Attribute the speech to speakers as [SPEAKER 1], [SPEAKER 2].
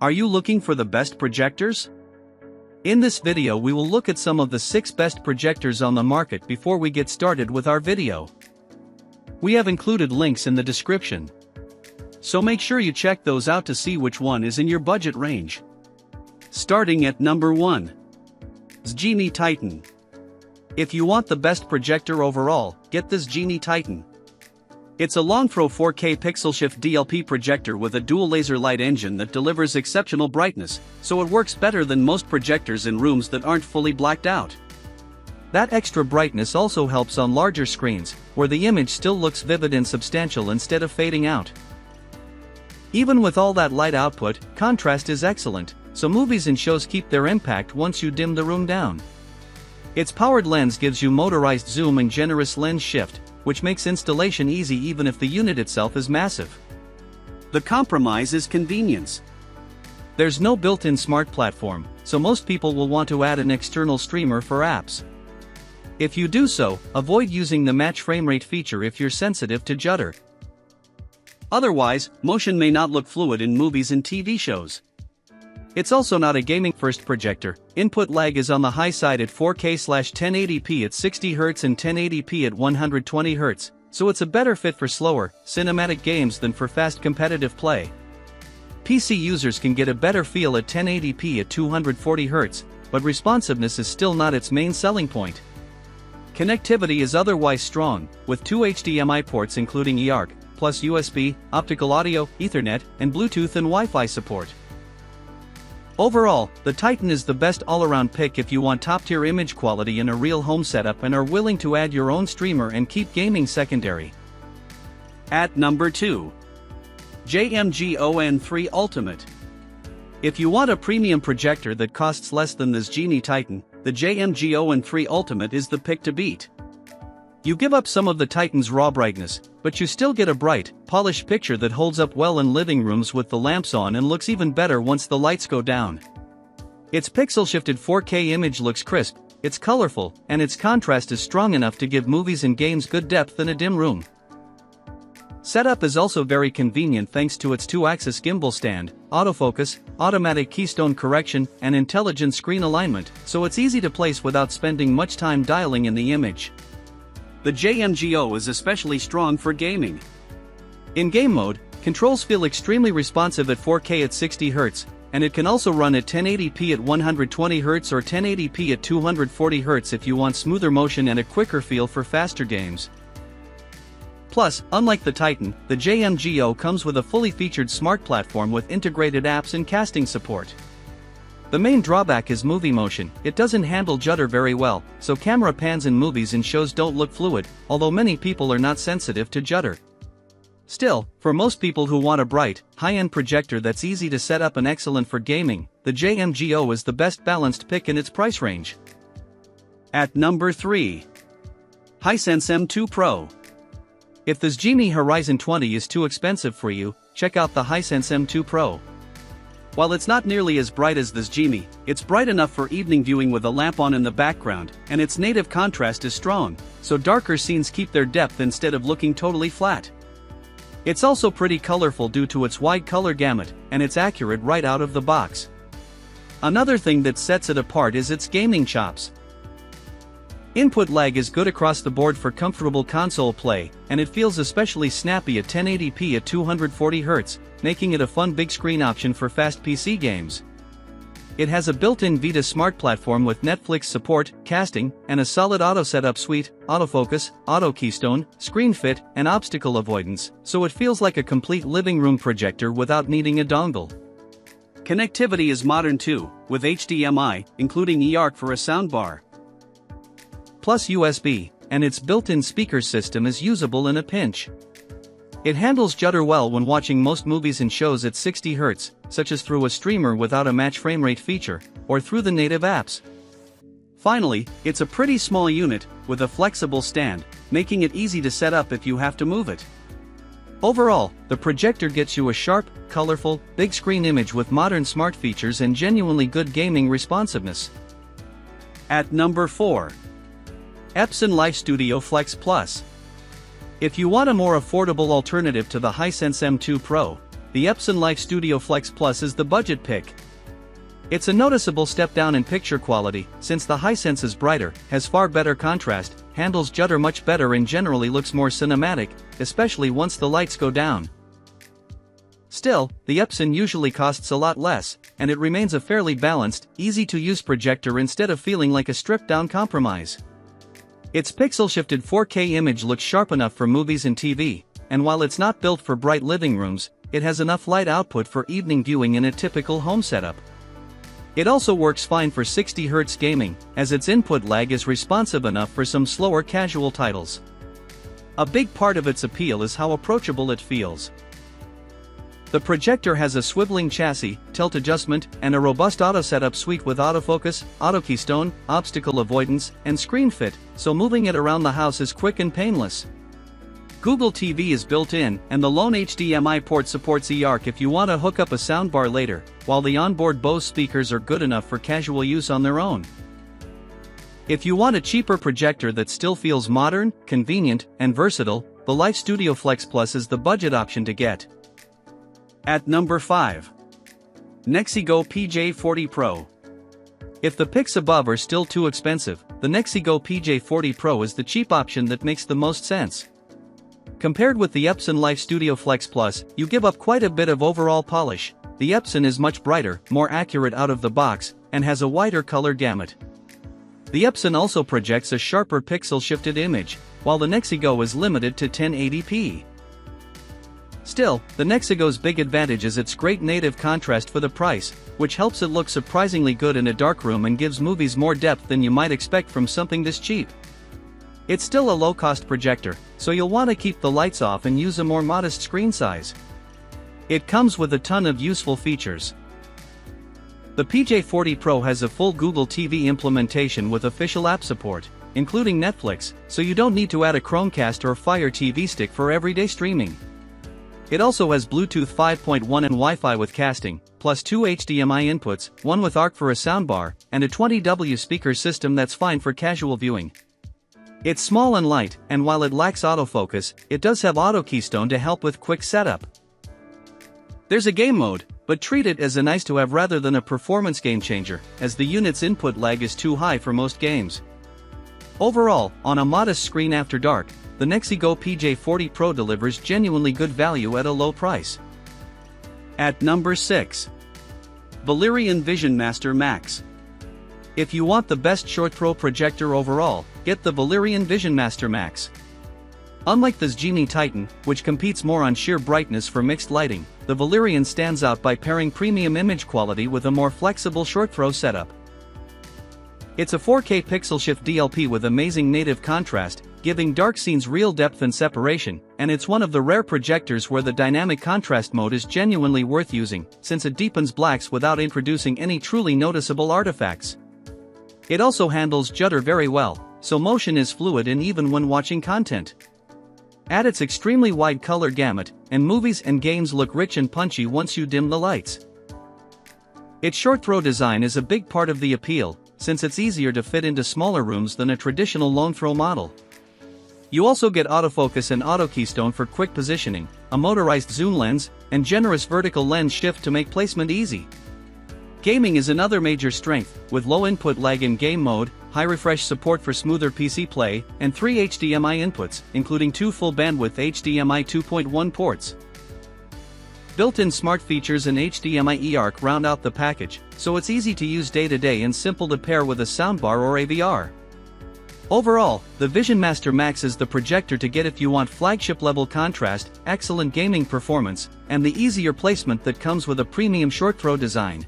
[SPEAKER 1] Are you looking for the best projectors? In this video we will look at some of the 6 best projectors on the market before we get started with our video. We have included links in the description, so make sure you check those out to see which one is in your budget range. Starting at number 1. XGIMI Titan. If you want the best projector overall, get this XGIMI Titan. It's a long-throw 4K pixel shift DLP projector with a dual laser light engine that delivers exceptional brightness, so it works better than most projectors in rooms that aren't fully blacked out. That extra brightness also helps on larger screens, where the image still looks vivid and substantial instead of fading out. Even with all that light output, contrast is excellent, so movies and shows keep their impact once you dim the room down. Its powered lens gives you motorized zoom and generous lens shift, which makes installation easy even if the unit itself is massive. The compromise is convenience. There's no built-in smart platform, so most people will want to add an external streamer for apps. If you do so, avoid using the match frame rate feature if you're sensitive to judder. Otherwise, motion may not look fluid in movies and TV shows. It's also not a gaming-first projector. Input lag is on the high side at 4K/1080p at 60 Hz and 1080p at 120 Hz, so it's a better fit for slower, cinematic games than for fast competitive play. PC users can get a better feel at 1080p at 240 Hz, but responsiveness is still not its main selling point. Connectivity is otherwise strong, with 2 HDMI ports including eARC, plus USB, optical audio, Ethernet, and Bluetooth and Wi-Fi support. Overall, the Titan is the best all-around pick if you want top-tier image quality in a real home setup and are willing to add your own streamer and keep gaming secondary. At number 2. JMGO N3 Ultimate. If you want a premium projector that costs less than this XGIMI Titan, the JMGO N3 Ultimate is the pick to beat. You give up some of the Titan's raw brightness, but you still get a bright, polished picture that holds up well in living rooms with the lamps on and looks even better once the lights go down. Its pixel-shifted 4K image looks crisp, it's colorful, and its contrast is strong enough to give movies and games good depth in a dim room. Setup is also very convenient thanks to its 2-axis gimbal stand, autofocus, automatic keystone correction, and intelligent screen alignment, so it's easy to place without spending much time dialing in the image. The JMGO is especially strong for gaming. In game mode, controls feel extremely responsive at 4K at 60 Hz, and it can also run at 1080p at 120 Hz or 1080p at 240 Hz if you want smoother motion and a quicker feel for faster games. Plus, unlike the Titan, the JMGO comes with a fully featured smart platform with integrated apps and casting support. The main drawback is movie motion. It doesn't handle judder very well, so camera pans in movies and shows don't look fluid, although many people are not sensitive to judder. Still, for most people who want a bright, high-end projector that's easy to set up and excellent for gaming, the JMGO is the best balanced pick in its price range. At number 3. Hisense M2 Pro. If this XGIMI Horizon 20 is too expensive for you, check out the Hisense M2 Pro. While it's not nearly as bright as this XGIMI, it's bright enough for evening viewing with a lamp on in the background, and its native contrast is strong, so darker scenes keep their depth instead of looking totally flat. It's also pretty colorful due to its wide color gamut, and it's accurate right out of the box. Another thing that sets it apart is its gaming chops. Input lag is good across the board for comfortable console play, and it feels especially snappy at 1080p at 240 Hz, making it a fun big screen option for fast PC games. It has a built-in Vita smart platform with Netflix support, casting, and a solid auto setup suite, autofocus, auto keystone, screen fit, and obstacle avoidance, so it feels like a complete living room projector without needing a dongle. Connectivity is modern too, with HDMI, including eARC for a soundbar, plus USB, and its built-in speaker system is usable in a pinch. It handles judder well when watching most movies and shows at 60 Hz, such as through a streamer without a match frame rate feature, or through the native apps. Finally, it's a pretty small unit, with a flexible stand, making it easy to set up if you have to move it. Overall, the projector gets you a sharp, colorful, big screen image with modern smart features and genuinely good gaming responsiveness. At number 4. Epson Lifestudio Flex Plus. If you want a more affordable alternative to the Hisense M2 Pro, the Epson Lifestudio Flex Plus is the budget pick. It's a noticeable step down in picture quality, since the Hisense is brighter, has far better contrast, handles judder much better and generally looks more cinematic, especially once the lights go down. Still, the Epson usually costs a lot less, and it remains a fairly balanced, easy-to-use projector instead of feeling like a stripped-down compromise. Its pixel-shifted 4K image looks sharp enough for movies and TV, and while it's not built for bright living rooms, it has enough light output for evening viewing in a typical home setup. It also works fine for 60Hz gaming, as its input lag is responsive enough for some slower casual titles. A big part of its appeal is how approachable it feels. The projector has a swiveling chassis, tilt adjustment, and a robust auto setup suite with autofocus, auto keystone, obstacle avoidance, and screen fit, so moving it around the house is quick and painless. Google TV is built in, and the lone HDMI port supports eARC if you want to hook up a soundbar later, while the onboard Bose speakers are good enough for casual use on their own. If you want a cheaper projector that still feels modern, convenient, and versatile, the Lifestudio Flex Plus is the budget option to get. At number 5. NexiGo PJ40 Pro. If the picks above are still too expensive, the NexiGo PJ40 Pro is the cheap option that makes the most sense. Compared with the Epson Lifestudio Flex Plus, you give up quite a bit of overall polish. The Epson is much brighter, more accurate out of the box, and has a wider color gamut. The Epson also projects a sharper pixel-shifted image, while the NexiGo is limited to 1080p. Still, the NexiGo's big advantage is its great native contrast for the price, which helps it look surprisingly good in a dark room and gives movies more depth than you might expect from something this cheap. It's still a low-cost projector, so you'll want to keep the lights off and use a more modest screen size. It comes with a ton of useful features. The PJ40 Pro has a full Google TV implementation with official app support, including Netflix, so you don't need to add a Chromecast or Fire TV stick for everyday streaming. It also has Bluetooth 5.1 and Wi-Fi with casting, plus 2 HDMI inputs, one with ARC for a soundbar, and a 20W speaker system that's fine for casual viewing. It's small and light, and while it lacks autofocus, it does have auto keystone to help with quick setup. There's a game mode, but treat it as a nice-to-have rather than a performance game-changer, as the unit's input lag is too high for most games. Overall, on a modest screen after dark, the NexiGo PJ40 Pro delivers genuinely good value at a low price. At number 6. Valerion VisionMaster Max. If you want the best short-throw projector overall, get the Valerion VisionMaster Max. Unlike the XGIMI Titan, which competes more on sheer brightness for mixed lighting, the Valerion stands out by pairing premium image quality with a more flexible short-throw setup. It's a 4K pixel shift DLP with amazing native contrast, giving dark scenes real depth and separation, and it's one of the rare projectors where the dynamic contrast mode is genuinely worth using, since it deepens blacks without introducing any truly noticeable artifacts. It also handles judder very well, so motion is fluid and even when watching content. Add its extremely wide color gamut, and movies and games look rich and punchy once you dim the lights. Its short-throw design is a big part of the appeal, since it's easier to fit into smaller rooms than a traditional long-throw model. You also get autofocus and auto keystone for quick positioning, a motorized zoom lens, and generous vertical lens shift to make placement easy. Gaming is another major strength, with low input lag in game mode, high refresh support for smoother PC play, and 3 HDMI inputs, including 2 full-bandwidth HDMI 2.1 ports. Built-in smart features and HDMI eARC round out the package, so it's easy to use day-to-day and simple to pair with a soundbar or AVR. Overall, the VisionMaster Max is the projector to get if you want flagship-level contrast, excellent gaming performance, and the easier placement that comes with a premium short-throw design.